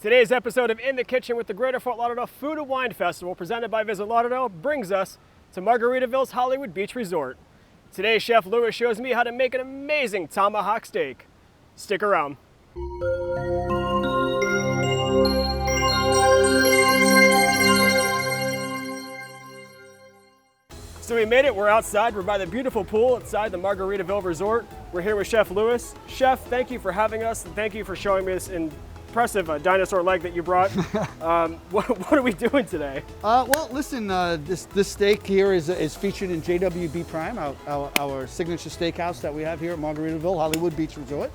Today's episode of In the Kitchen with the Greater Fort Lauderdale Food and Wine Festival, presented by Visit Lauderdale, brings us to Margaritaville's Hollywood Beach Resort. Today, Chef Louis shows me how to make an amazing tomahawk steak. Stick around. So we made it, we're outside, we're by the beautiful pool outside the Margaritaville Resort. We're here with Chef Louis. Chef, thank you for having us, and thank you for showing me this impressive dinosaur leg that you brought. What are we doing today? Well, listen, this steak here is featured in JWB Prime, our signature steakhouse that we have here at Margaritaville, Hollywood Beach Resort.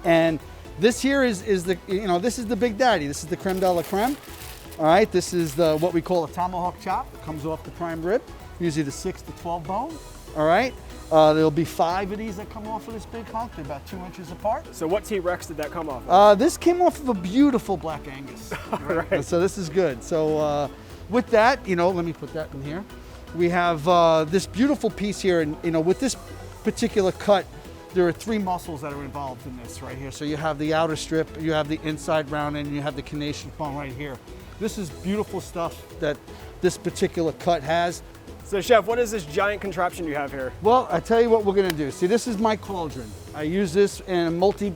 And this here is the, this is the big daddy. This is the creme de la creme. All right, this is what we call a tomahawk chop. It comes off the prime rib, usually the 6 to 12 bone. All right. There'll be 5 of these that come off of this big hunk. They're about 2 inches apart. So what T-Rex did that come off of? This came off of a beautiful Black Angus. Right. So this is good. So with that, let me put that in here. We have this beautiful piece here, and with this particular cut, there are 3 muscles that are involved in this right here. So you have the outer strip, you have the inside round, and you have the carnation bone right here. This is beautiful stuff that this particular cut has. So Chef, what is this giant contraption you have here? Well, I tell you what we're gonna do. See, this is my cauldron. I use this in multi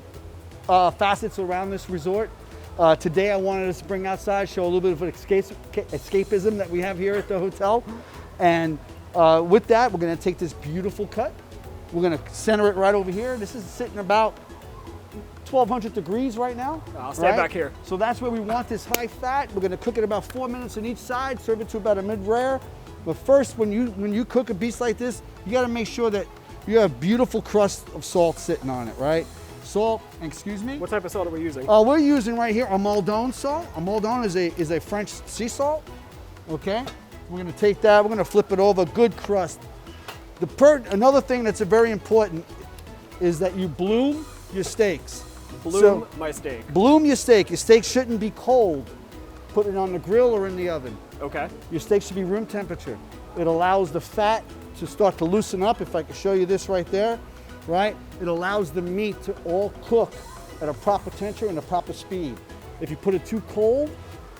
facets around this resort. Today I wanted us to bring outside, show a little bit of an escapism that we have here at the hotel. And with that, we're gonna take this beautiful cut. We're gonna center it right over here. This is sitting about 1200 degrees right now. I'll stay back here. So that's where we want this high fat. We're gonna cook it about 4 minutes on each side, serve it to about a mid-rare. But first, when you cook a beast like this, you gotta make sure that you have beautiful crust of salt sitting on it, right? Salt, excuse me? What type of salt are we using? We're using right here a Maldon salt. A Maldon is a French sea salt, okay? We're gonna take that, we're gonna flip it over, good crust. Another thing that's very important is that you bloom your steaks. Bloom my steak. Bloom your steak. Your steak shouldn't be cold. Put it on the grill or in the oven. Okay. Your steak should be room temperature. It allows the fat to start to loosen up. If I could show you this right there, right? It allows the meat to all cook at a proper temperature and a proper speed. If you put it too cold,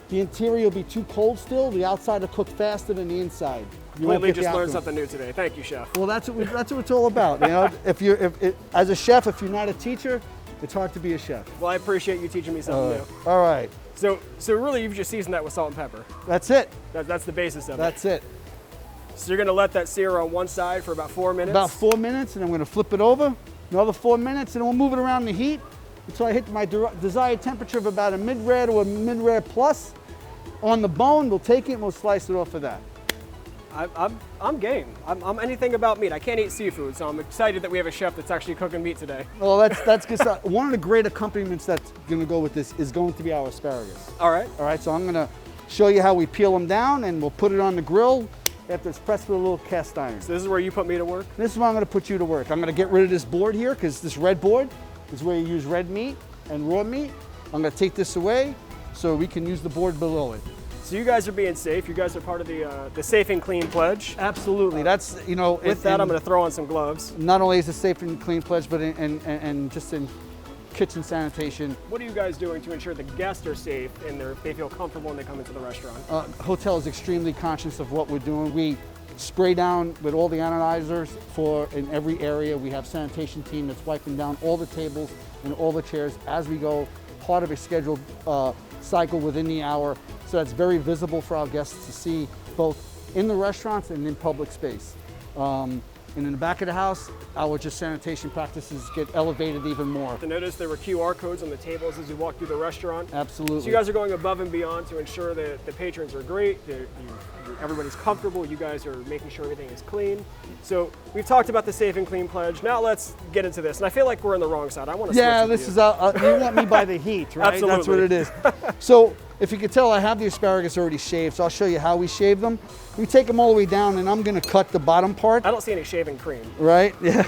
the interior will be too cold still. The outside will cook faster than the inside. You Completely just learned something new today. Thank you, Chef. Well, that's what it's all about. As a chef, if you're not a teacher, it's hard to be a chef. Well, I appreciate you teaching me something new. All right. So really, you've just seasoned that with salt and pepper. That's it. That's the basis of it. That's it. So you're gonna let that sear on one side for about 4 minutes? About 4 minutes, and I'm gonna flip it over. Another 4 minutes, and we'll move it around the heat until I hit my desired temperature of about a mid-rare to a mid-rare plus. On the bone, we'll take it and we'll slice it off of that. I'm game. I'm anything about meat. I can't eat seafood, so I'm excited that we have a chef that's actually cooking meat today. Well, that's good stuff. One of the great accompaniments that's going to go with this is going to be our asparagus. All right. All right, so I'm going to show you how we peel them down, and we'll put it on the grill after it's pressed with a little cast iron. So this is where you put me to work? This is where I'm going to put you to work. I'm going to get rid of this board here, because this red board is where you use red meat and raw meat. I'm going to take this away so we can use the board below it. So you guys are being safe. You guys are part of the Safe and Clean Pledge. Absolutely. That's, With that, I'm going to throw on some gloves. Not only is it Safe and Clean Pledge, but in just in kitchen sanitation. What are you guys doing to ensure the guests are safe and they feel comfortable when they come into the restaurant? Hotel is extremely conscious of what we're doing. We spray down with all the ionizers in every area. We have sanitation team that's wiping down all the tables and all the chairs as we go, part of a scheduled cycle within the hour. So that's very visible for our guests to see, both in the restaurants and in public space. And in the back of the house, our just sanitation practices get elevated even more. I noticed there were QR codes on the tables as you walk through the restaurant. Absolutely. So you guys are going above and beyond to ensure that the patrons are great, everybody's comfortable, you guys are making sure everything is clean. So we've talked about the Safe and Clean Pledge. Now let's get into this. And I feel like we're on the wrong side. I want to switch with this you. is, you want me by the heat, right? Absolutely. That's what it is. So if you can tell, I have the asparagus already shaved, so I'll show you how we shave them. We take them all the way down, and I'm gonna cut the bottom part. I don't see any shaving cream. Right, yeah.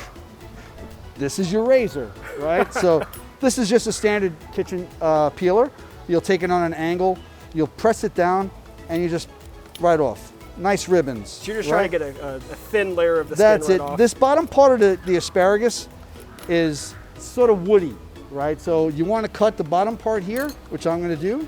This is your razor, right? So this is just a standard kitchen peeler. You'll take it on an angle, you'll press it down, and you just right off. Nice ribbons. So you're just trying to get a thin layer of the That's skin it. off. This bottom part of the asparagus is sort of woody, right? So you want to cut the bottom part here, which I'm going to do.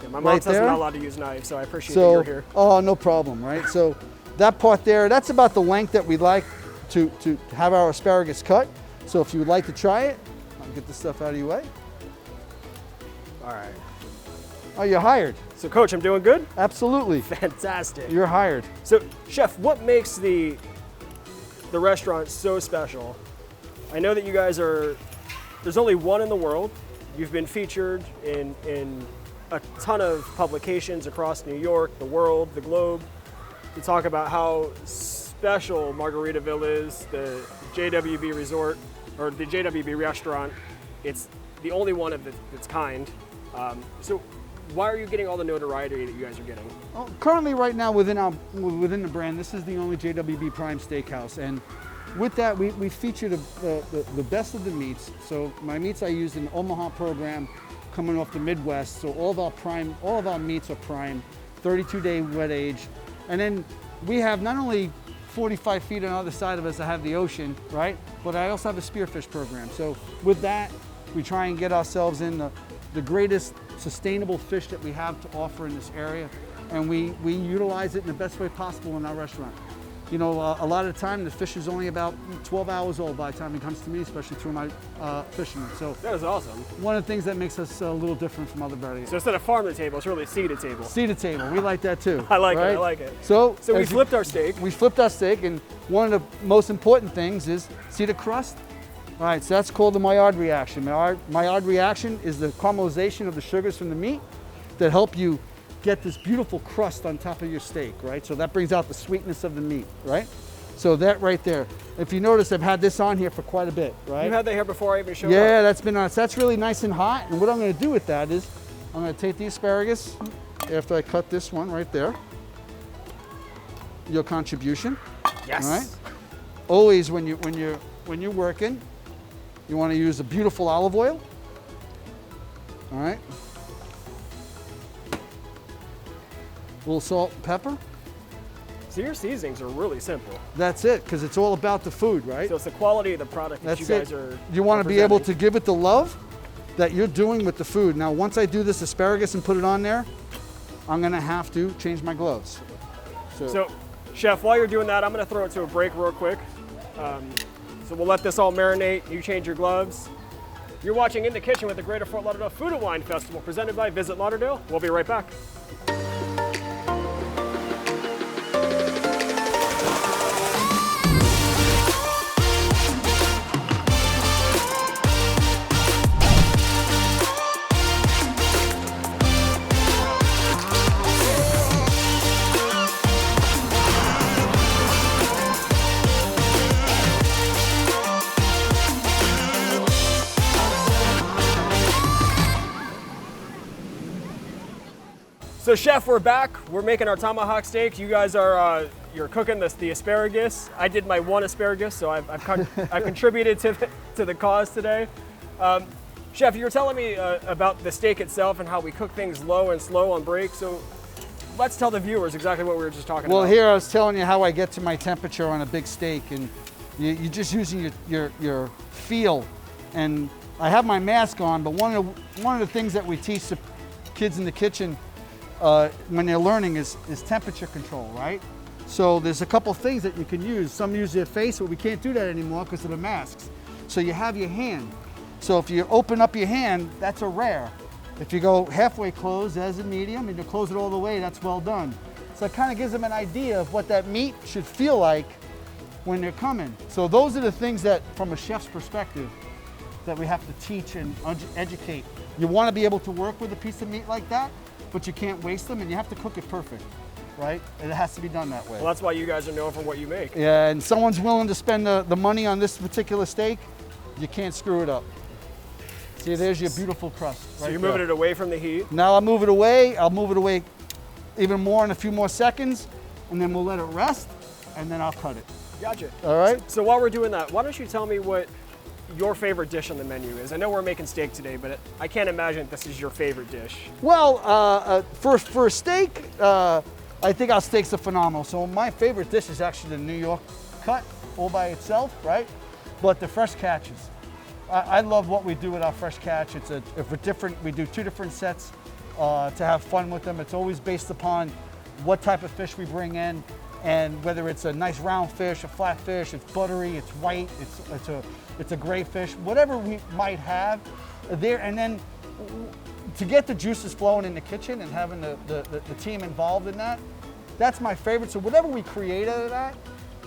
Yeah, my mom right says there. I'm not allowed to use knives, so I appreciate that you're here. Oh, no problem, right? So that part there, that's about the length that we'd like to have our asparagus cut. So if you would like to try it, I'll get this stuff out of your way. All right. Oh, you're hired. So, Coach, I'm doing good? Absolutely. Fantastic. You're hired. So, Chef, what makes the restaurant so special? I know that you guys there's only one in the world. You've been featured in a ton of publications across New York, the world, the globe, to talk about how special Margaritaville is, the JWB resort, or the JWB restaurant. It's the only one of its kind. So why are you getting all the notoriety that you guys are getting? Well, currently, right now, within the brand, this is the only JWB Prime Steakhouse, and with that, we feature the best of the meats. So my meats I used in the Omaha program, coming off the Midwest. So all of our meats are prime, 32-day wet age, and then we have not only 45 feet on the other side of us, I have the ocean, right? But I also have a spearfish program. So with that, we try and get ourselves in the greatest sustainable fish that we have to offer in this area, and we utilize it in the best way possible in our restaurant. You know, a lot of the time the fish is only about 12 hours old by the time it comes to me, especially through my fishermen. So that is awesome. One of the things that makes us a little different from other variants. So instead of farm to table, it's really sea to table. Sea to table, we like that too. I like right? it, I like it. So we flipped our steak. We flipped our steak, and one of the most important things is, see the crust? All right, so that's called the Maillard reaction. Maillard reaction is the caramelization of the sugars from the meat that help you get this beautiful crust on top of your steak, right? So that brings out the sweetness of the meat, right? So that right there. If you notice, I've had this on here for quite a bit, right? You had that here before I even showed up? Yeah, that's been on. So that's really nice and hot. And what I'm gonna do with that is, I'm gonna take the asparagus, after I cut this one right there, your contribution. Yes. All right? Always when you're working, you wanna use a beautiful olive oil. All right? A little salt and pepper. So your seasonings are really simple. That's it, because it's all about the food, right? So it's the quality of the product that That's you guys it. are You want to be able to presenting. give it the love that you're doing with the food. Now, once I do this asparagus and put it on there, I'm gonna have to change my gloves. So, Chef, while you're doing that, I'm gonna throw it to a break real quick. So we'll let this all marinate. You change your gloves. You're watching In the Kitchen with the Greater Fort Lauderdale Food and Wine Festival, presented by Visit Lauderdale. We'll be right back. So Chef, we're back. We're making our tomahawk steak. You guys are you're cooking the asparagus. I did my one asparagus, so I've contributed to the cause today. Chef, you were telling me about the steak itself and how we cook things low and slow on break. So let's tell the viewers exactly what we were just talking about. Well, here I was telling you how I get to my temperature on a big steak, and you're just using your feel. And I have my mask on, but one of the things that we teach the kids in the kitchen when they're learning is temperature control, right? So there's a couple things that you can use. Some use their face, but we can't do that anymore because of the masks. So you have your hand. So if you open up your hand, that's a rare. If you go halfway closed, that's a medium, and you close it all the way, that's well done. So it kind of gives them an idea of what that meat should feel like when they're coming. So those are the things that, from a chef's perspective, that we have to teach and educate. You want to be able to work with a piece of meat like that, but you can't waste them, and you have to cook it perfect, right? It has to be done that way. Well, that's why you guys are known for what you make. Yeah, and someone's willing to spend the money on this particular steak, you can't screw it up. See, there's your beautiful crust. So you're moving it away from the heat? Now I'll move it away. I'll move it away even more in a few more seconds, and then we'll let it rest, and then I'll cut it. Gotcha. All right? So while we're doing that, why don't you tell me what your favorite dish on the menu is? I know we're making steak today, but I can't imagine this is your favorite dish. Well, for a steak, I think our steaks are phenomenal. So my favorite dish is actually the New York cut all by itself, right? But the fresh catches. I love what we do with our fresh catch. We do 2 different sets to have fun with them. It's always based upon what type of fish we bring in, and whether it's a nice round fish, a flat fish, it's buttery, it's white, it's a gray fish, whatever we might have there. And then to get the juices flowing in the kitchen and having the team involved in that, that's my favorite. So whatever we create out of that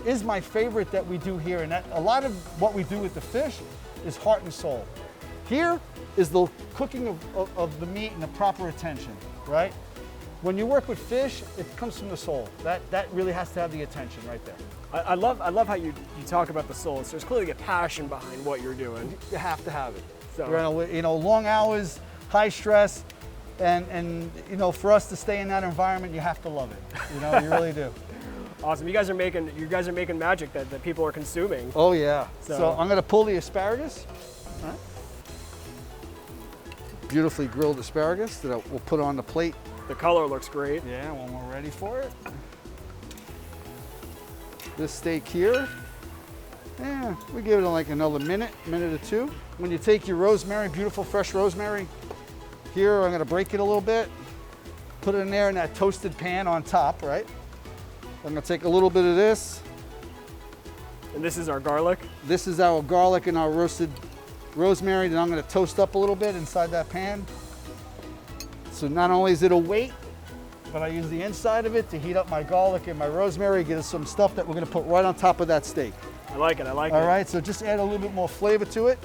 is my favorite that we do here. And that, a lot of what we do with the fish is heart and soul. Here is the cooking of the meat and the proper attention, right? When you work with fish, it comes from the soul. That really has to have the attention right there. I love how you talk about the soul. So there's clearly a passion behind what you're doing. You have to have it. So You know, long hours, high stress, and you know, for us to stay in that environment, you have to love it. You know, you really do. awesome. You guys are making magic that people are consuming. Oh yeah. So I'm gonna pull the asparagus. All right. Beautifully grilled asparagus that we'll put on the plate. The color looks great. Yeah, when we're ready for it. This steak here, yeah, we give it like another minute or two. When you take your rosemary, beautiful fresh rosemary, here I'm gonna break it a little bit, put it in there in that toasted pan on top, right? I'm gonna take a little bit of this. And this is our garlic. This is our garlic and our roasted rosemary that I'm gonna toast up a little bit inside that pan. So not only is it a weight, but I use the inside of it to heat up my garlic and my rosemary, get us some stuff that we're gonna put right on top of that steak. I like it. All right, so just add a little bit more flavor to it.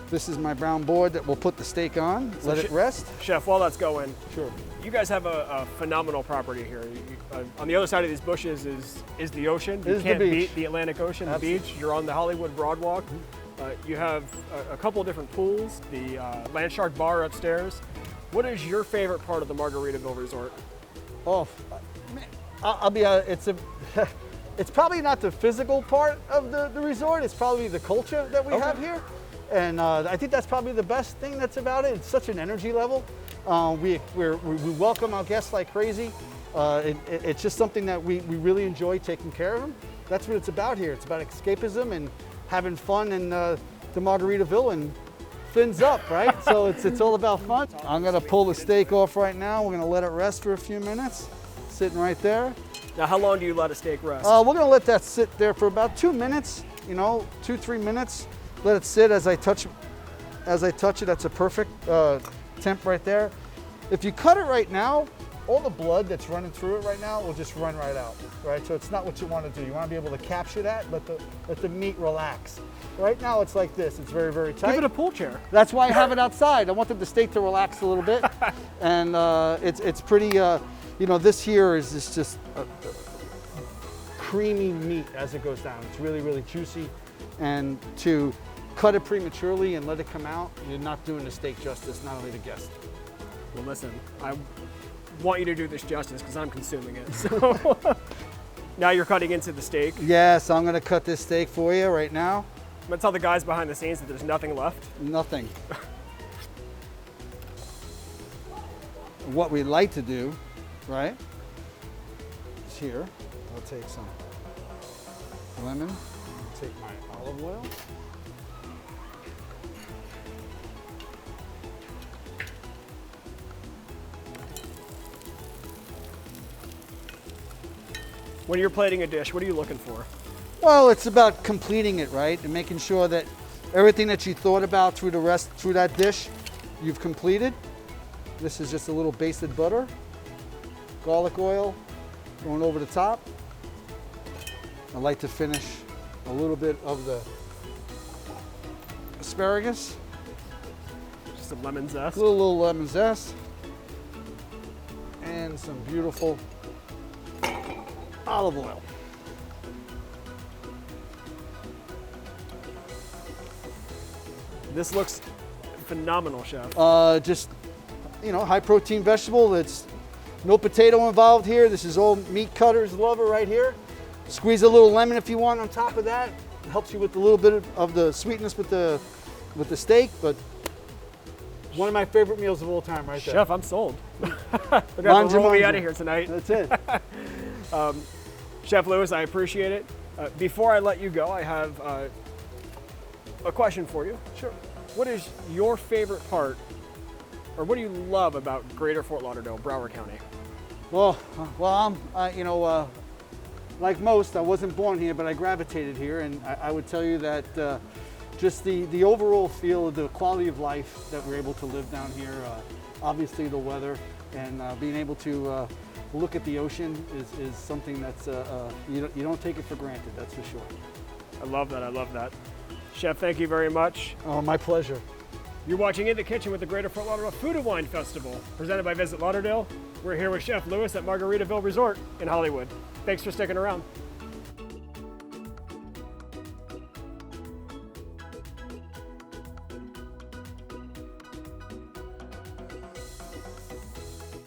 This is my brown board that we'll put the steak on, let it rest. Chef, while that's going, Sure. you guys have a phenomenal property here. On the other side of these bushes is the ocean. You can't beat the Atlantic Ocean, Absolutely. the beach. You're on the Hollywood Broadwalk. You have a couple of different pools, the Landshark Bar upstairs. What is your favorite part of the Margaritaville Resort? Oh, man, I'll be honest, it's probably not the physical part of the resort, it's probably the culture that we have here. And I think that's probably the best thing that's about it. It's such an energy level. We welcome our guests like crazy. It's just something that we really enjoy taking care of them. That's what it's about here. It's about escapism and having fun in the Margaritaville and fins up, right? So it's all about fun. I'm gonna pull the steak off right now. We're gonna let it rest for a few minutes, sitting right there. Now, how long do you let a steak rest? We're gonna let that sit there for about 2 minutes, you know, 2-3 minutes. Let it sit as I touch it. That's a perfect temp right there. If you cut it right now, all the blood that's running through it right now will just run right out, right? So it's not what you want to do. You want to be able to capture that, let the meat relax. Right now it's like this. It's very, very tight. Give it a pool chair. That's why I have it outside. I wanted the steak to relax a little bit, and it's pretty. You know, this here is just a creamy meat as it goes down. It's really, really juicy, and to cut it prematurely and let it come out, you're not doing the steak justice, not only the guest. Well, listen, I want you to do this justice because I'm consuming it. So now you're cutting into the steak. Yes, I'm gonna cut this steak for you right now. I'm gonna tell the guys behind the scenes that there's nothing left. Nothing. What we like to do, right, is here, I'll take some lemon, I'll take my olive oil. When you're plating a dish, what are you looking for? Well, it's about completing it, right? And making sure that everything that you thought about through that dish, you've completed. This is just a little basted butter, garlic oil going over the top. I like to finish a little bit of the asparagus. Just some lemon zest. A little lemon zest. And some beautiful olive oil. This looks phenomenal, Chef. Just, you know, high protein vegetable. It's no potato involved here. This is all meat cutters lover right here. Squeeze a little lemon if you want on top of that. It helps you with a little bit of the sweetness with the steak, but one of my favorite meals of all time right there. Chef, I'm sold. We're going to roll me out of here tonight. That's it. Chef Louis, I appreciate it. Before I let you go, I have a question for you. Sure. What is your favorite part or what do you love about Greater Fort Lauderdale, Broward County? Well, I'm, like most, I wasn't born here, but I gravitated here, and I would tell you that just the overall feel of the quality of life that we're able to live down here, obviously the weather, and being able to look at the ocean is something that's, you don't take it for granted, that's for sure. I love that, I love that. Chef, thank you very much. Oh, my pleasure. You're watching In the Kitchen with the Greater Fort Lauderdale Food and Wine Festival, presented by Visit Lauderdale. We're here with Chef Louis at Margaritaville Resort in Hollywood. Thanks for sticking around.